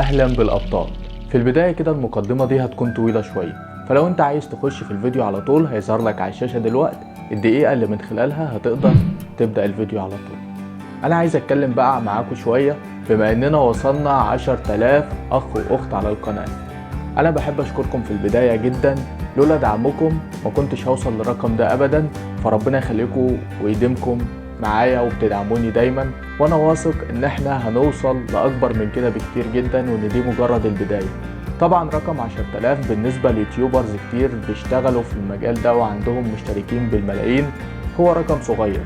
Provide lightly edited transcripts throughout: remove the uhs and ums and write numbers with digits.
اهلا بالابطال. في البدايه كده المقدمه دي هتكون طويله شويه، فلو انت عايز تخش في الفيديو على طول هيظهر لك على الشاشه دلوقتي الدقيقه اللي من خلالها هتقدر تبدا الفيديو على طول. انا عايز اتكلم بقى معاكم شويه بما اننا وصلنا 10,000 اخ واخت على القناه. انا بحب اشكركم في البدايه جدا، لولا دعمكم ما كنتش هوصل للرقم ده ابدا، فربنا يخليكم ويديمكم معايا وبتدعموني دايما، وانا واثق ان احنا هنوصل لاكبر من كده بكتير جدا وان دي مجرد البدايه. طبعا رقم 10,000 بالنسبه ليوتيوبرز كتير بيشتغلوا في المجال ده وعندهم مشتركين بالملايين هو رقم صغير،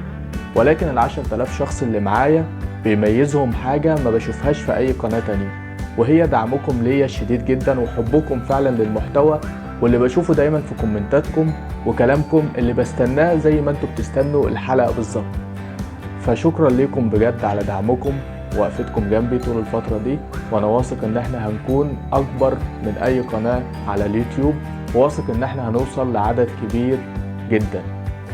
ولكن ال10,000 شخص اللي معايا بيميزهم حاجه ما بشوفهاش في اي قناه تانية، وهي دعمكم ليا الشديد جدا وحبكم فعلا للمحتوى، واللي بشوفه دايما في كومنتاتكم وكلامكم اللي بستناه زي ما انتوا بتستنوا الحلقة بالظبط. فشكرا ليكم بجد على دعمكم ووقفتكم جنبي طول الفترة دي، وانا واثق ان احنا هنكون اكبر من اي قناة على اليوتيوب، وواثق ان احنا هنوصل لعدد كبير جدا.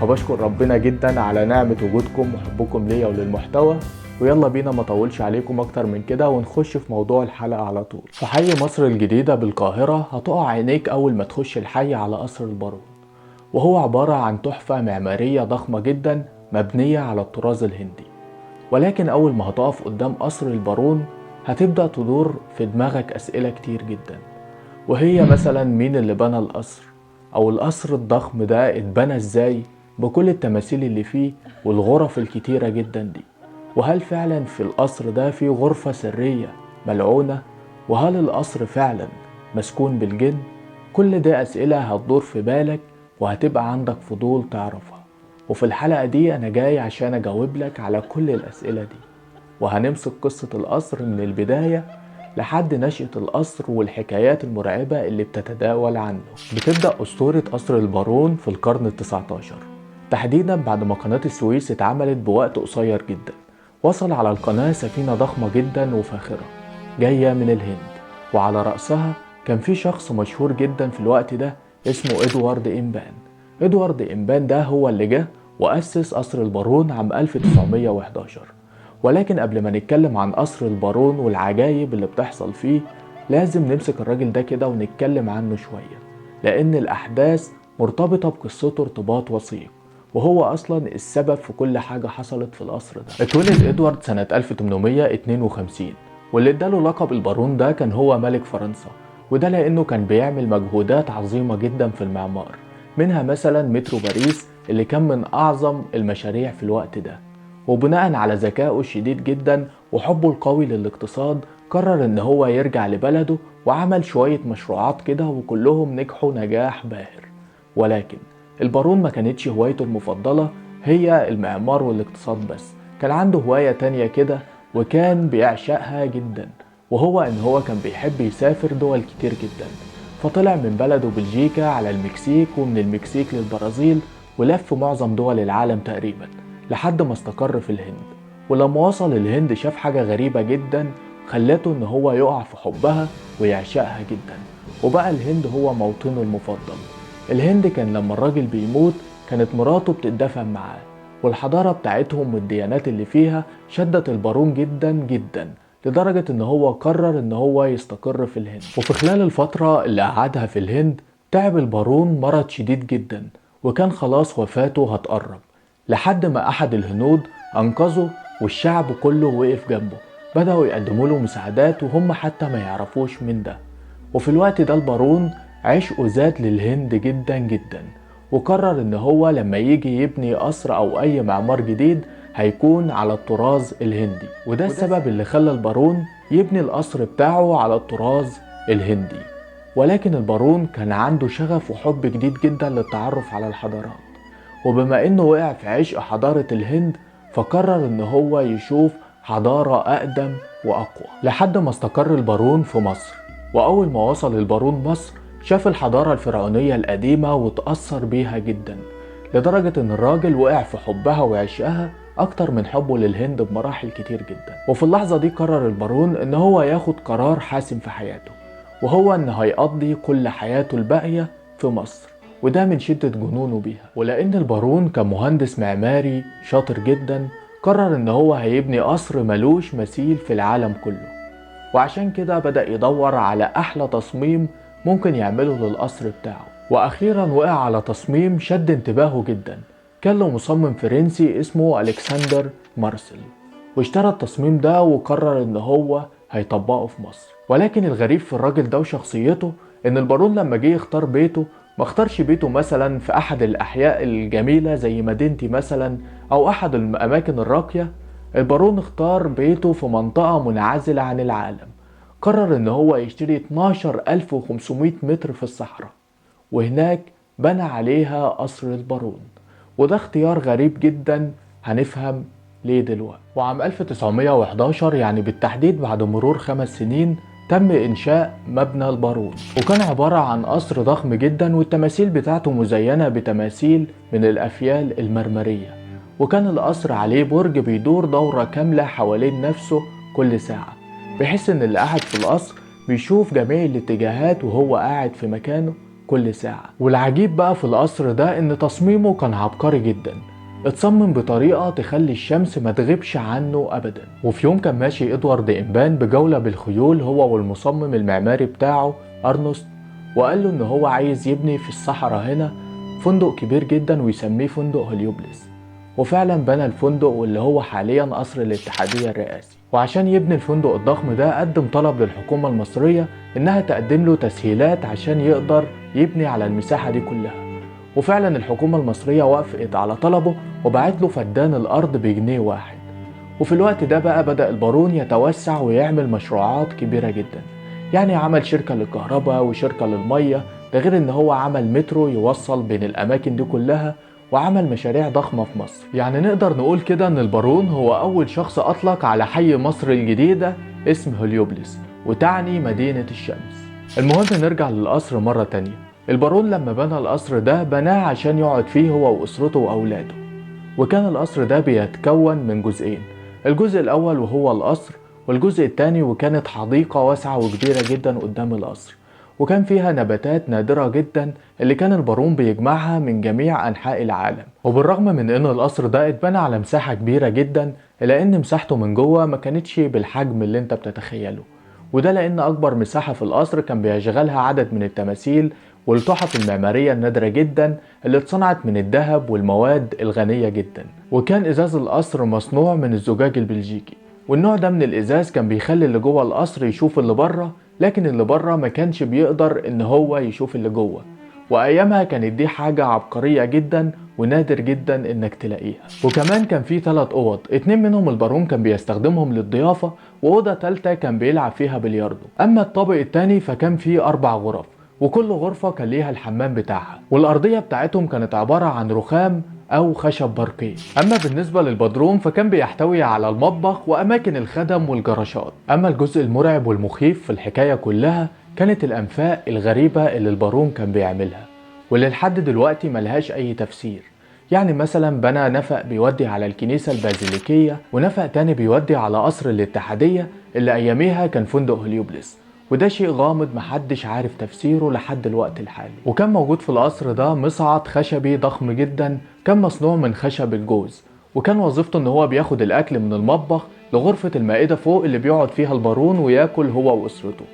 فبشكر ربنا جدا على نعمة وجودكم وحبكم ليا وللمحتوى، ويلا بينا ما اطولش عليكم اكتر من كده ونخش في موضوع الحلقة على طول. في حي مصر الجديدة بالقاهرة هتقع عينيك اول ما تخش الحي على قصر البارون، وهو عبارة عن تحفة معمارية ضخمة جدا مبنية على الطراز الهندي. ولكن اول ما هتقف قدام قصر البارون هتبدأ تدور في دماغك اسئلة كتير جدا، وهي مثلا مين اللي بنى القصر، او القصر الضخم ده اتبنى ازاي بكل التماثيل اللي فيه والغرف الكتيرة جدا دي، وهل فعلا في القصر ده في غرفة سرية ملعونة، وهل القصر فعلا مسكون بالجن؟ كل ده أسئلة هتدور في بالك وهتبقى عندك فضول تعرفها، وفي الحلقة دي أنا جاي عشان أجاوب لك على كل الأسئلة دي، وهنمسك قصة القصر من البداية لحد نشأة القصر والحكايات المرعبة اللي بتتداول عنه. بتبدأ أسطورة قصر البارون في القرن ال19، تحديدا بعد ما قناة السويس اتعملت بوقت قصير جدا. وصل على القناة سفينة ضخمة جدا وفاخرة جاية من الهند، وعلى رأسها كان في شخص مشهور جدا في الوقت ده اسمه إدوارد إمبان. إدوارد إمبان ده هو اللي جه وأسس قصر البارون عام 1911. ولكن قبل ما نتكلم عن قصر البارون والعجايب اللي بتحصل فيه لازم نمسك الراجل ده كده ونتكلم عنه شوية، لأن الأحداث مرتبطة بقصته ارتباط وثيق، وهو أصلا السبب في كل حاجة حصلت في القصر ده. اتولد إدوارد سنة 1852، واللي اداله لقب البارون ده كان هو ملك فرنسا، وده لأنه كان بيعمل مجهودات عظيمة جدا في المعمار، منها مثلا مترو باريس اللي كان من أعظم المشاريع في الوقت ده. وبناء على ذكائه الشديد جدا وحبه القوي للاقتصاد قرر ان هو يرجع لبلده وعمل شوية مشروعات كده وكلهم نجحوا نجاح باهر. ولكن البارون ما كانتش هوايته المفضلة هي المعمار والاقتصاد بس، كان عنده هواية تانية كده وكان بيعشقها جدا، وهو ان هو كان بيحب يسافر دول كتير جدا. فطلع من بلده بلجيكا على المكسيك، ومن المكسيك للبرازيل، ولف معظم دول العالم تقريبا لحد ما استقر في الهند. ولما وصل الهند شاف حاجة غريبة جدا خلته ان هو يقع في حبها ويعشقها جدا، وبقى الهند هو موطنه المفضل. الهند كان لما الراجل بيموت كانت مراته بتدفن معاه، والحضارة بتاعتهم والديانات اللي فيها شدت البارون جدا جدا، لدرجة ان هو قرر ان هو يستقر في الهند. وفي خلال الفترة اللي قعدها في الهند تعب البارون مرض شديد جدا، وكان خلاص وفاته هتقرب، لحد ما أحد الهنود أنقذه والشعب كله وقف جنبه، بدأوا يقدموا له مساعدات وهم حتى ما يعرفوش من ده. وفي الوقت ده البارون عشقه زاد للهند جدا جدا، وقرر ان هو لما يجي يبني قصر او اي معمار جديد هيكون على الطراز الهندي، وده السبب اللي خلى البارون يبني القصر بتاعه على الطراز الهندي. ولكن البارون كان عنده شغف وحب جديد جدا للتعرف على الحضارات، وبما انه وقع في عشق حضارة الهند فقرر ان هو يشوف حضارة اقدم واقوى، لحد ما استقر البارون في مصر. واول ما وصل البارون مصر شاف الحضارة الفرعونية القديمة وتأثر بيها جدا، لدرجة ان الراجل وقع في حبها وعشقها اكتر من حبه للهند بمراحل كتير جدا. وفي اللحظة دي قرر البارون ان هو ياخد قرار حاسم في حياته، وهو ان هيقضي كل حياته الباقية في مصر، وده من شدة جنونه بيها. ولأن البارون كان مهندس معماري شاطر جدا قرر ان هو هيبني قصر ملوش مثيل في العالم كله، وعشان كده بدأ يدور على أحلى تصميم ممكن يعمله للقصر بتاعه. وأخيرا وقع على تصميم شد انتباهه جدا، كان له مصمم فرنسي اسمه ألكسندر مارسيل، واشترى التصميم ده وقرر ان هو هيطبقه في مصر. ولكن الغريب في الراجل ده وشخصيته ان البارون لما جه يختار بيته ما اختارش بيته مثلا في احد الاحياء الجميلة زي مدينتي مثلا او احد الاماكن الراقية. البارون اختار بيته في منطقة منعزلة عن العالم، قرر ان هو يشتري 12500 متر في الصحراء، وهناك بنى عليها قصر البارون. وده اختيار غريب جدا، هنفهم ليه دلوقتي. وعام 1911 يعني بالتحديد بعد مرور 5 سنين تم إنشاء مبنى البارون، وكان عبارة عن قصر ضخم جدا والتماثيل بتاعته مزينة بتماثيل من الأفيال المرمرية. وكان القصر عليه برج بيدور دورة كاملة حوالين نفسه كل ساعة، بحيث إن اللي قاعد في القصر بيشوف جميع الاتجاهات وهو قاعد في مكانه كل ساعة. والعجيب بقى في القصر ده إن تصميمه كان عبقري جدا، اتصمم بطريقة تخلي الشمس ما تغيبش عنه أبدا. وفي يوم كان ماشي إدوارد إمبان بجولة بالخيول هو والمصمم المعماري بتاعه أرنست، وقال له إن هو عايز يبني في الصحراء هنا فندق كبير جدا ويسميه فندق هليوبلس. وفعلا بنى الفندق واللي هو حاليا قصر الاتحادية الرئاسي. وعشان يبني الفندق الضخم ده قدم طلب للحكومة المصرية إنها تقدم له تسهيلات عشان يقدر يبني على المساحة دي كلها. وفعلا الحكومة المصرية وافقت على طلبه وبعت له فدان الأرض بجنيه واحد. وفي الوقت ده بقى بدأ البارون يتوسع ويعمل مشروعات كبيرة جدا، يعني عمل شركة للكهرباء وشركة للمية، ده غير ان هو عمل مترو يوصل بين الأماكن دي كلها، وعمل مشاريع ضخمة في مصر. يعني نقدر نقول كده ان البارون هو أول شخص أطلق على حي مصر الجديدة اسم هليوبلس، وتعني مدينة الشمس. المهم نرجع للقصر مرة تانية. البارون لما بنى القصر ده بناه عشان يقعد فيه هو وأسرته وأولاده. وكان القصر ده بيتكون من جزئين، الجزء الأول وهو القصر، والجزء الثاني وكانت حديقة واسعة وكبيرة جدا قدام القصر، وكان فيها نباتات نادرة جدا اللي كان البارون بيجمعها من جميع أنحاء العالم. وبالرغم من إن القصر ده اتبنى على مساحة كبيرة جدا، إلا إن مساحته من جوه ما كانتش بالحجم اللي أنت بتتخيله. وده لأن أكبر مساحة في القصر كان بيشغلها عدد من التماثيل والتحف المعمارية النادرة جدا اللي اتصنعت من الذهب والمواد الغنية جدا. وكان إزاز القصر مصنوع من الزجاج البلجيكي، والنوع ده من الإزاز كان بيخلي اللي جوه القصر يشوف اللي بره، لكن اللي بره ما كانش بيقدر إن هو يشوف اللي جوه. وأيامها كانت دي حاجة عبقرية جدا ونادر جدا إنك تلاقيها. وكمان كان في 3 أوض، 2 منهم البارون كان بيستخدمهم للضيافة، وأوضة تالتة كان بيلعب فيها بلياردو. أما الطابق التاني فكان فيه 4 غرف، وكل غرفة كان ليها الحمام بتاعها، والأرضية بتاعتهم كانت عبارة عن رخام أو خشب باركيه. أما بالنسبة للبدروم فكان بيحتوي على المطبخ وأماكن الخدم والجراشات. أما الجزء المرعب والمخيف في الحكاية كلها كانت الأنفاق الغريبة اللي البارون كان بيعملها، واللي لحد دلوقتي ملهاش أي تفسير. يعني مثلا بنى نفق بيودي على الكنيسة البازيليكية، ونفق تاني بيودي على قصر الاتحادية اللي أياميها كان فندق هليوبلس، وده شيء غامض محدش عارف تفسيره لحد الوقت الحالي. وكان موجود في القصر ده مصعد خشبي ضخم جدا كان مصنوع من خشب الجوز، وكان وظيفته ان هو بياخد الاكل من المطبخ لغرفة المائدة فوق اللي بيقعد فيها البارون وياكل هو واسرته.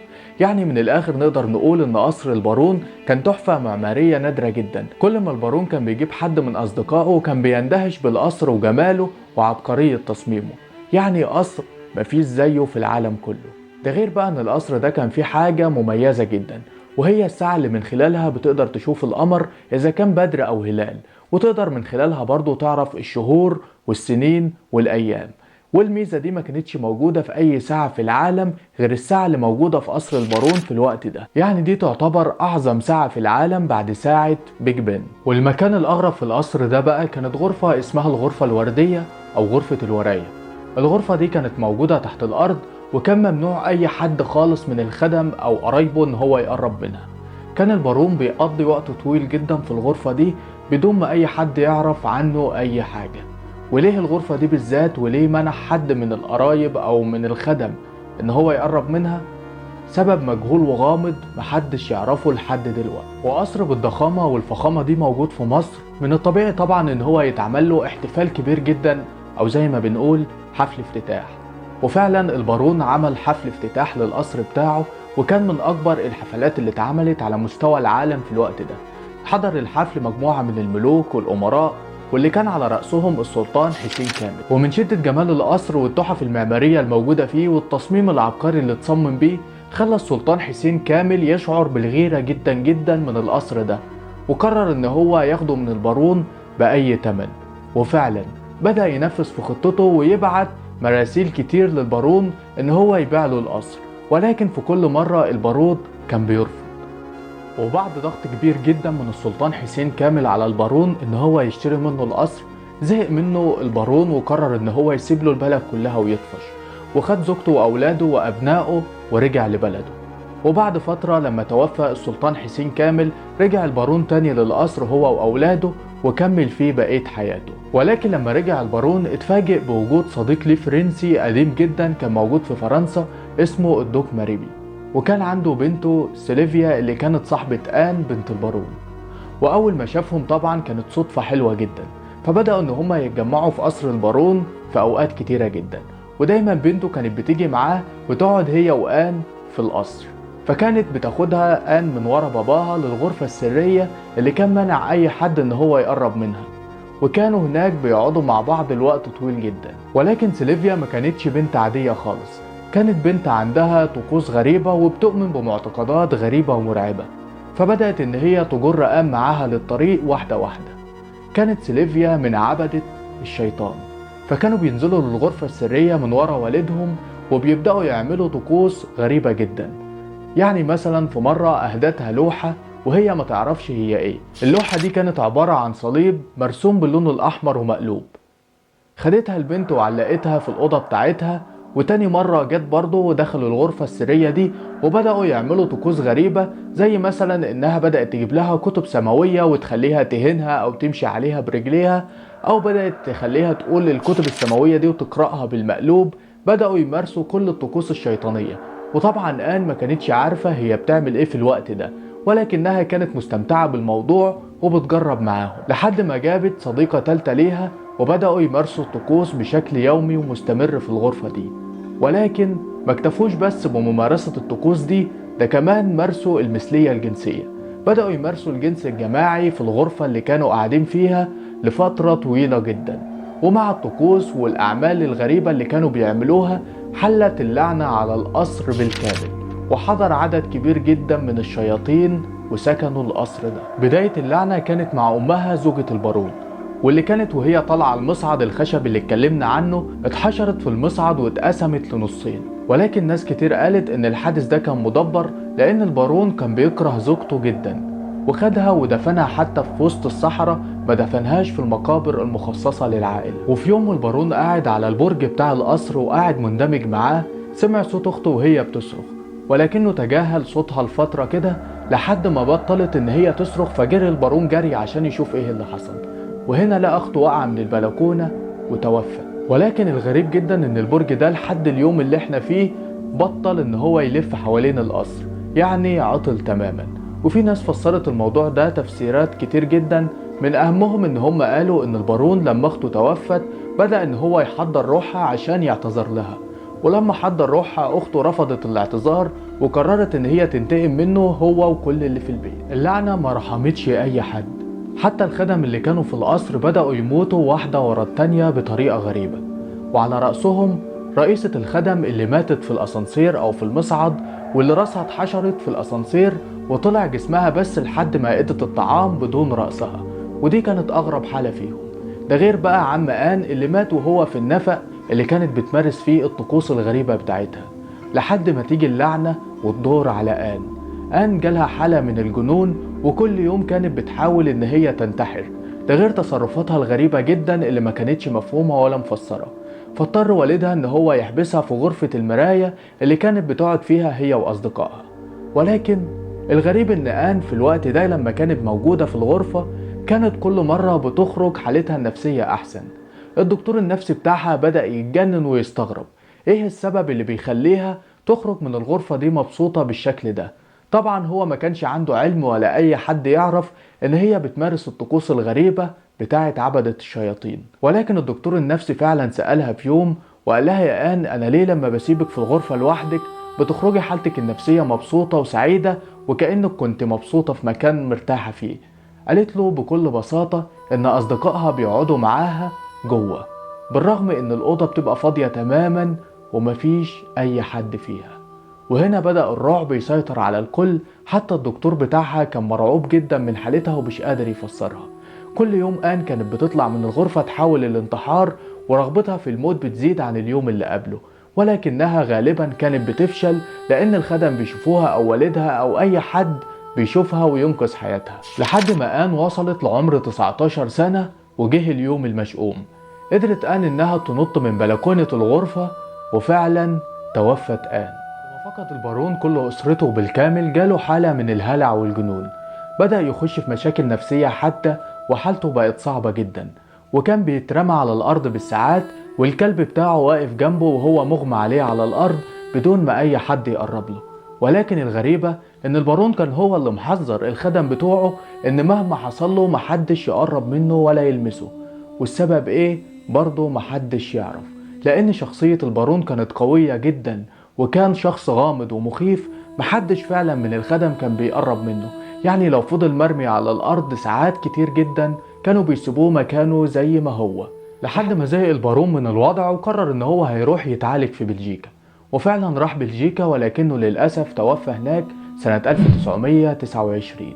يعني من الاخر نقدر نقول ان قصر البارون كان تحفة معمارية نادرة جدا. كل ما البارون كان بيجيب حد من اصدقائه كان بيندهش بالقصر وجماله وعبقرية تصميمه، يعني قصر مفيش زيه في العالم كله. ده غير بقى ان القصر ده كان فيه حاجة مميزة جدا، وهي الساعة اللي من خلالها بتقدر تشوف القمر اذا كان بدر او هلال، وتقدر من خلالها برضو تعرف الشهور والسنين والايام. والميزة دي ما كانتش موجودة في اي ساعة في العالم غير الساعة اللي موجودة في قصر البارون في الوقت ده. يعني دي تعتبر اعظم ساعة في العالم بعد ساعة بيج بن. والمكان الاغرب في القصر ده بقى كانت غرفة اسمها الغرفة الوردية او غرفة الوراية. الغرفة دي كانت موجودة تحت الارض، وكان ممنوع اي حد خالص من الخدم او قرايبه ان هو يقرب منها. كان البارون بيقضي وقت طويل جدا في الغرفة دي بدون ما اي حد يعرف عنه اي حاجة. وليه الغرفة دي بالذات وليه منع حد من القرايب او من الخدم ان هو يقرب منها؟ سبب مجهول وغامض محدش يعرفه لحد دلوقتي. وقصر بالضخامة والفخامة دي موجود في مصر، من الطبيعي طبعا ان هو يتعمل له احتفال كبير جدا او زي ما بنقول حفل افتتاح. وفعلا البارون عمل حفل افتتاح للقصر بتاعه، وكان من أكبر الحفلات اللي اتعملت على مستوى العالم في الوقت ده. حضر الحفل مجموعة من الملوك والأمراء، واللي كان على رأسهم السلطان حسين كامل. ومن شدة جمال القصر والتحف المعمارية الموجودة فيه والتصميم العبقري اللي اتصمم بيه، خلى السلطان حسين كامل يشعر بالغيرة جدا جدا من القصر ده، وقرر ان هو ياخده من البارون بأي تمن. وفعلا بدأ ينفذ في خطته ويبعت مراسيل كتير للبارون ان هو يبيع له القصر، ولكن في كل مرة البارون كان بيرفض. وبعد ضغط كبير جدا من السلطان حسين كامل على البارون ان هو يشتري منه القصر، زهق منه البارون وقرر ان هو يسيب له البلد كلها ويطفش، وخد زوجته واولاده وابنائه ورجع لبلده. وبعد فترة لما توفى السلطان حسين كامل، رجع البارون تاني للقصر هو واولاده وكمل فيه بقية حياته. ولكن لما رجع البارون اتفاجئ بوجود صديق ليه فرنسي قديم جدا كان موجود في فرنسا اسمه الدوك ماريبي، وكان عنده بنته سيلفيا اللي كانت صاحبة آن بنت البارون. وأول ما شافهم طبعا كانت صدفة حلوة جدا، فبدأوا إن هما يتجمعوا في قصر البارون في أوقات كتيرة جدا، ودايما بنته كانت بتيجي معاه وتقعد هي وآن في القصر. فكانت بتاخدها آن من ورا باباها للغرفة السرية اللي كان منع أي حد إن هو يقرب منها، وكانوا هناك بيقعدوا مع بعض الوقت طويل جدا. ولكن سيلفيا ما كانتش بنت عادية خالص، كانت بنت عندها طقوس غريبة وبتؤمن بمعتقدات غريبة ومرعبة، فبدأت إن هي تجر آن معاها للطريق واحدة واحدة. كانت سيلفيا من عبدة الشيطان، فكانوا بينزلوا للغرفة السرية من ورا والدهم وبيبدأوا يعملوا طقوس غريبة جدا. يعني مثلا في مرة أهدتها لوحة وهي ما تعرفش هي ايه. اللوحة دي كانت عبارة عن صليب مرسوم باللون الأحمر ومقلوب. خدتها البنت وعلقتها في الأوضة بتاعتها، وتاني مرة جت برضه ودخلوا الغرفة السرية دي وبدأوا يعملوا طقوس غريبة، زي مثلا إنها بدأت تجيب لها كتب سماوية وتخليها تهنها أو تمشي عليها برجليها، أو بدأت تخليها تقول الكتب السماوية دي وتقرأها بالمقلوب. بدأوا يمارسوا كل الطقوس الشيطانية، وطبعا آن ما كانتش عارفة هي بتعمل ايه في الوقت ده، ولكنها كانت مستمتعة بالموضوع وبتجرب معاهم، لحد ما جابت صديقة تالتة ليها وبدأوا يمارسوا الطقوس بشكل يومي ومستمر في الغرفة دي. ولكن ما اكتفوش بس بممارسة الطقوس دي، ده كمان مارسوا المثلية الجنسية. بدأوا يمارسوا الجنس الجماعي في الغرفة اللي كانوا قاعدين فيها لفترة طويلة جدا. ومع الطقوس والأعمال الغريبة اللي كانوا بيعملوها، حلت اللعنة على القصر بالكامل، وحضر عدد كبير جدا من الشياطين وسكنوا القصر ده. بداية اللعنة كانت مع أمها زوجة البارون، واللي كانت وهي طالعة المصعد الخشب اللي اتكلمنا عنه اتحشرت في المصعد واتقسمت لنصين. ولكن ناس كتير قالت ان الحادث ده كان مدبر، لان البارون كان بيكره زوجته جدا وخدها ودفنها حتى في وسط الصحراء، ما دفنهاش في المقابر المخصصة للعائلة. وفي يوم البارون قاعد على البرج بتاع القصر وقاعد مندمج معاه، سمع صوت اخته وهي بتصرخ، ولكنه تجاهل صوتها لفترة كده لحد ما بطلت ان هي تصرخ، فجري البارون جري عشان يشوف ايه اللي حصل. وهنا لقى اخته واقعة من البلكونة وتوفى. ولكن الغريب جدا ان البرج ده لحد اليوم اللي احنا فيه بطل ان هو يلف حوالين القصر، يعني عطل تماما. وفي ناس فسرت الموضوع ده تفسيرات كتير جدا، من اهمهم ان هم قالوا ان البارون لما اخته توفت بدأ ان هو يحضر روحها عشان يعتذر لها، ولما حضر روحها اخته رفضت الاعتذار وقررت ان هي تنتقم منه هو وكل اللي في البيت. اللعنة ما رحمتش اي حد، حتى الخدم اللي كانوا في القصر بدأوا يموتوا واحدة ورا التانية بطريقة غريبة، وعلى رأسهم رئيسة الخدم اللي ماتت في الأسانسير أو في المصعد، واللي راسها اتحشرت في الأسانسير وطلع جسمها بس لحد مائدة الطعام بدون رأسها، ودي كانت أغرب حالة فيهم. ده غير بقى عم آن اللي مات وهو في النفق اللي كانت بتمارس فيه الطقوس الغريبة بتاعتها، لحد ما تيجي اللعنة وتدور على آن. آن جالها حالة من الجنون، وكل يوم كانت بتحاول ان هي تنتحر، ده غير تصرفاتها الغريبة جدا اللي ما كانتش مفهومة ولا مفسرة. فاضطر والدها ان هو يحبسها في غرفة المراية اللي كانت بتقعد فيها هي واصدقائها. ولكن الغريب ان آن في الوقت ده لما كانت موجودة في الغرفة كانت كل مرة بتخرج حالتها النفسية احسن. الدكتور النفسي بتاعها بدأ يتجنن ويستغرب ايه السبب اللي بيخليها تخرج من الغرفة دي مبسوطة بالشكل ده. طبعا هو ما كانش عنده علم ولا اي حد يعرف ان هي بتمارس الطقوس الغريبة بتاعت عبدة الشياطين. ولكن الدكتور النفسي فعلا سألها في يوم وقال لها يا آن أنا ليه لما بسيبك في الغرفة لوحدك بتخرجي حالتك النفسية مبسوطة وسعيدة وكأنك كنت مبسوطة في مكان مرتاحة فيه؟ قالت له بكل بساطة إن أصدقائها بيقعدوا معاها جوه، بالرغم إن الأوضة بتبقى فاضية تماما ومفيش أي حد فيها. وهنا بدأ الرعب يسيطر على الكل، حتى الدكتور بتاعها كان مرعوب جدا من حالتها ومش قادر يفسرها. كل يوم آن كانت بتطلع من الغرفة تحاول الانتحار، ورغبتها في الموت بتزيد عن اليوم اللي قبله، ولكنها غالبا كانت بتفشل لأن الخدم بيشوفوها أو والدها أو أي حد بيشوفها وينقذ حياتها. لحد ما آن وصلت لعمر 19 سنة وجه اليوم المشؤوم. قدرت آن إنها تنط من بلكونة الغرفة، وفعلا توفت آن. لما فقد البارون كل أسرته بالكامل جاله حالة من الهلع والجنون، بدأ يخش في مشاكل نفسية حتى، وحالته بقت صعبة جدا، وكان بيترمى على الأرض بالساعات، والكلب بتاعه واقف جنبه وهو مغمى عليه على الأرض بدون ما أي حد يقرب له. ولكن الغريبة إن البارون كان هو اللي محذر الخدم بتوعه إن مهما حصل له محدش يقرب منه ولا يلمسه. والسبب إيه؟ برضه محدش يعرف، لأن شخصية البارون كانت قوية جدا، وكان شخص غامض ومخيف، محدش فعلا من الخدم كان بيقرب منه. يعني لو فضل مرمي على الأرض ساعات كتير جدا كانوا بيسيبوه مكانه زي ما هو، لحد ما زهق البارون من الوضع وقرر إن هو هيروح يتعالج في بلجيكا. وفعلا راح بلجيكا، ولكنه للأسف توفى هناك سنة 1929.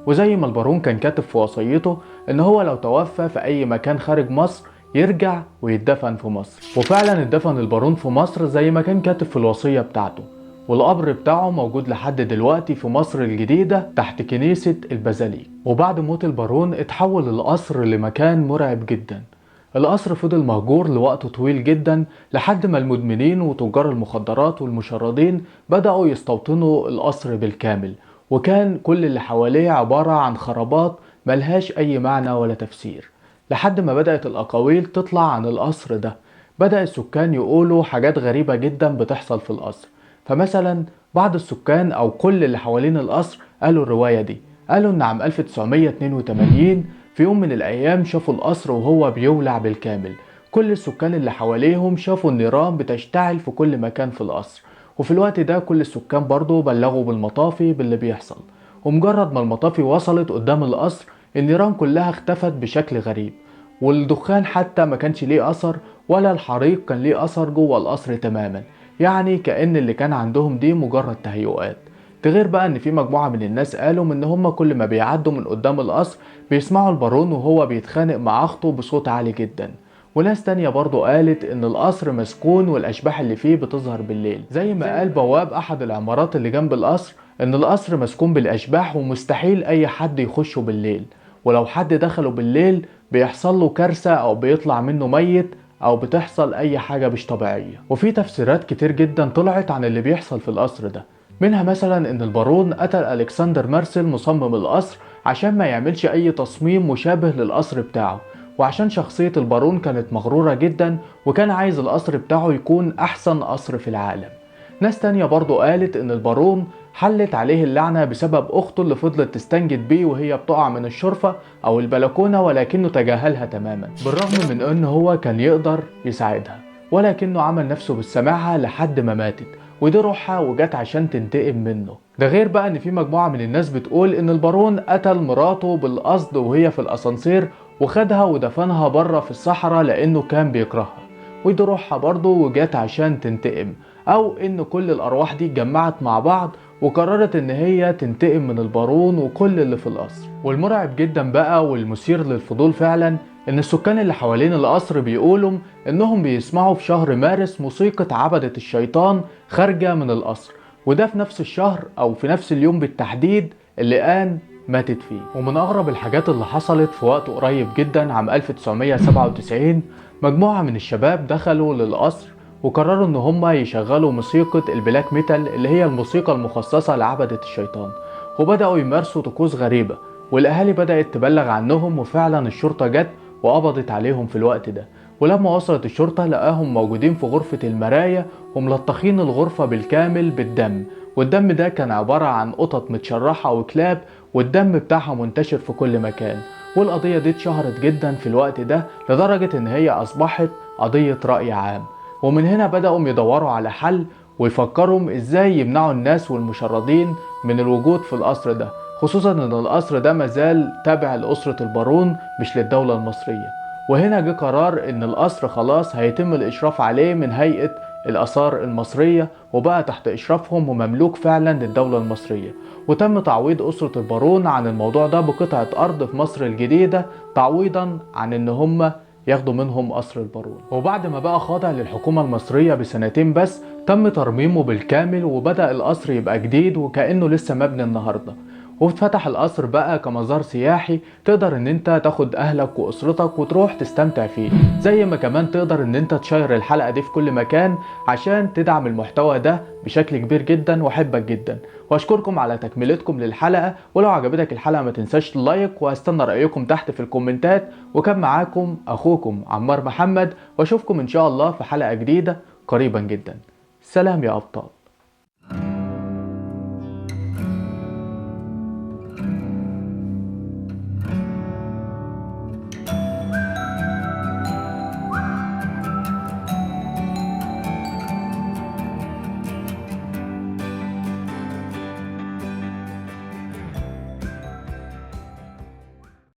وزي ما البارون كان كاتب في وصيته إن هو لو توفى في أي مكان خارج مصر يرجع ويتدفن في مصر، وفعلا اتدفن البارون في مصر زي ما كان كاتب في الوصية بتاعته. والقبر بتاعه موجود لحد دلوقتي في مصر الجديدة تحت كنيسة البازاليك. وبعد موت البارون اتحول القصر لمكان مرعب جدا. القصر فضل مهجور لوقت طويل جدا، لحد ما المدمنين وتجار المخدرات والمشردين بدأوا يستوطنوا القصر بالكامل، وكان كل اللي حواليه عبارة عن خرابات ملهاش أي معنى ولا تفسير. لحد ما بدأت الأقاويل تطلع عن القصر ده، بدأ السكان يقولوا حاجات غريبة جدا بتحصل في القصر. فمثلا بعض السكان أو كل اللي حوالين القصر قالوا الرواية دي، قالوا إن عام 1982 في يوم من الأيام شافوا القصر وهو بيولع بالكامل. كل السكان اللي حواليهم شافوا النيران بتشتعل في كل مكان في القصر، وفي الوقت ده كل السكان برضو بلغوا بالمطافي باللي بيحصل. ومجرد ما المطافي وصلت قدام القصر النيران كلها اختفت بشكل غريب، والدخان حتى ما كانش ليه أثر، ولا الحريق كان ليه أثر جوه القصر تماما. يعني كأن اللي كان عندهم دي مجرد تهيؤات. تغير بقى ان في مجموعة من الناس قالوا ان هم كل ما بيعدوا من قدام القصر بيسمعوا البارون وهو بيتخانق مع اخته بصوت عالي جدا. وناس تانية برضو قالت ان القصر مسكون والاشباح اللي فيه بتظهر بالليل، زي ما قال بواب احد العمارات اللي جنب القصر ان القصر مسكون بالاشباح ومستحيل اي حد يخشه بالليل، ولو حد دخله بالليل بيحصل له كارثة او بيطلع منه ميت او بتحصل اي حاجة مش طبيعية. وفي تفسيرات كتير جدا طلعت عن اللي بيحصل في القصر ده، منها مثلا ان البارون قتل الكسندر مارسيل مصمم القصر عشان ما يعملش اي تصميم مشابه للقصر بتاعه، وعشان شخصية البارون كانت مغرورة جدا وكان عايز القصر بتاعه يكون احسن قصر في العالم. ناس تانية برضو قالت ان البارون حلت عليه اللعنة بسبب اخته اللي فضلت تستنجد بيه وهي بتقع من الشرفة او البلكونة، ولكنه تجاهلها تماما بالرغم من انه هو كان يقدر يساعدها، ولكنه عمل نفسه بالسماعة لحد ما ماتت، ودي روحها وجت عشان تنتقم منه. ده غير بقى ان في مجموعة من الناس بتقول ان البارون قتل مراته بالقصد وهي في الاسانسير وخدها ودفنها بره في الصحراء لانه كان بيكرهها، ودي روحها برضه وجت عشان تنتقم، او ان كل الارواح دي اتجمعت مع بعض وقررت ان هي تنتقم من البارون وكل اللي في القصر. والمرعب جدا بقى والمثير للفضول فعلا ان السكان اللي حوالين القصر بيقولوا انهم بيسمعوا في شهر مارس موسيقى عبدة الشيطان خارجة من القصر، وده في نفس الشهر او في نفس اليوم بالتحديد اللي آن ماتت فيه. ومن اغرب الحاجات اللي حصلت في وقت قريب جدا عام 1997 مجموعة من الشباب دخلوا للقصر وقرروا ان هم يشغلوا موسيقى البلاك ميتال اللي هي الموسيقى المخصصة لعبدة الشيطان، وبدأوا يمارسوا طقوس غريبة، والاهالي بدأت تبلغ عنهم، وفعلا الشرطة جت وقبضت عليهم في الوقت ده. ولما وصلت الشرطة لقاهم موجودين في غرفة المراية وملطخين الغرفة بالكامل بالدم، والدم ده كان عبارة عن قطط متشرحة وكلاب، والدم بتاعها منتشر في كل مكان. والقضية دي اتشهرت جدا في الوقت ده لدرجة ان هي اصبحت قضية رأي عام. ومن هنا بدأوا يدوروا على حل ويفكروا ازاي يمنعوا الناس والمشردين من الوجود في القصر ده، خصوصا ان القصر ده مازال تابع لأسرة البارون مش للدولة المصرية. وهنا جه قرار ان القصر خلاص هيتم الاشراف عليه من هيئة الآثار المصرية، وبقى تحت إشرافهم ومملوك فعلا للدولة المصرية. وتم تعويض أسرة البارون عن الموضوع ده بقطعة أرض في مصر الجديدة، تعويضا عن إن هم ياخدوا منهم قصر البارون. وبعد ما بقى خاضع للحكومة المصرية بسنتين بس، تم ترميمه بالكامل وبدأ القصر يبقى جديد وكأنه لسه مبني النهاردة. واتفتح القصر بقى كمزار سياحي، تقدر ان انت تاخد اهلك واسرتك وتروح تستمتع فيه، زي ما كمان تقدر ان انت تشير الحلقة دي في كل مكان عشان تدعم المحتوى ده بشكل كبير جدا، واحبك جدا واشكركم على تكملتكم للحلقة. ولو عجبتك الحلقة ما تنساش اللايك، وهستنى رأيكم تحت في الكومنتات. وكان معاكم اخوكم عمار محمد، واشوفكم ان شاء الله في حلقة جديدة قريبا جدا. سلام يا ابطال.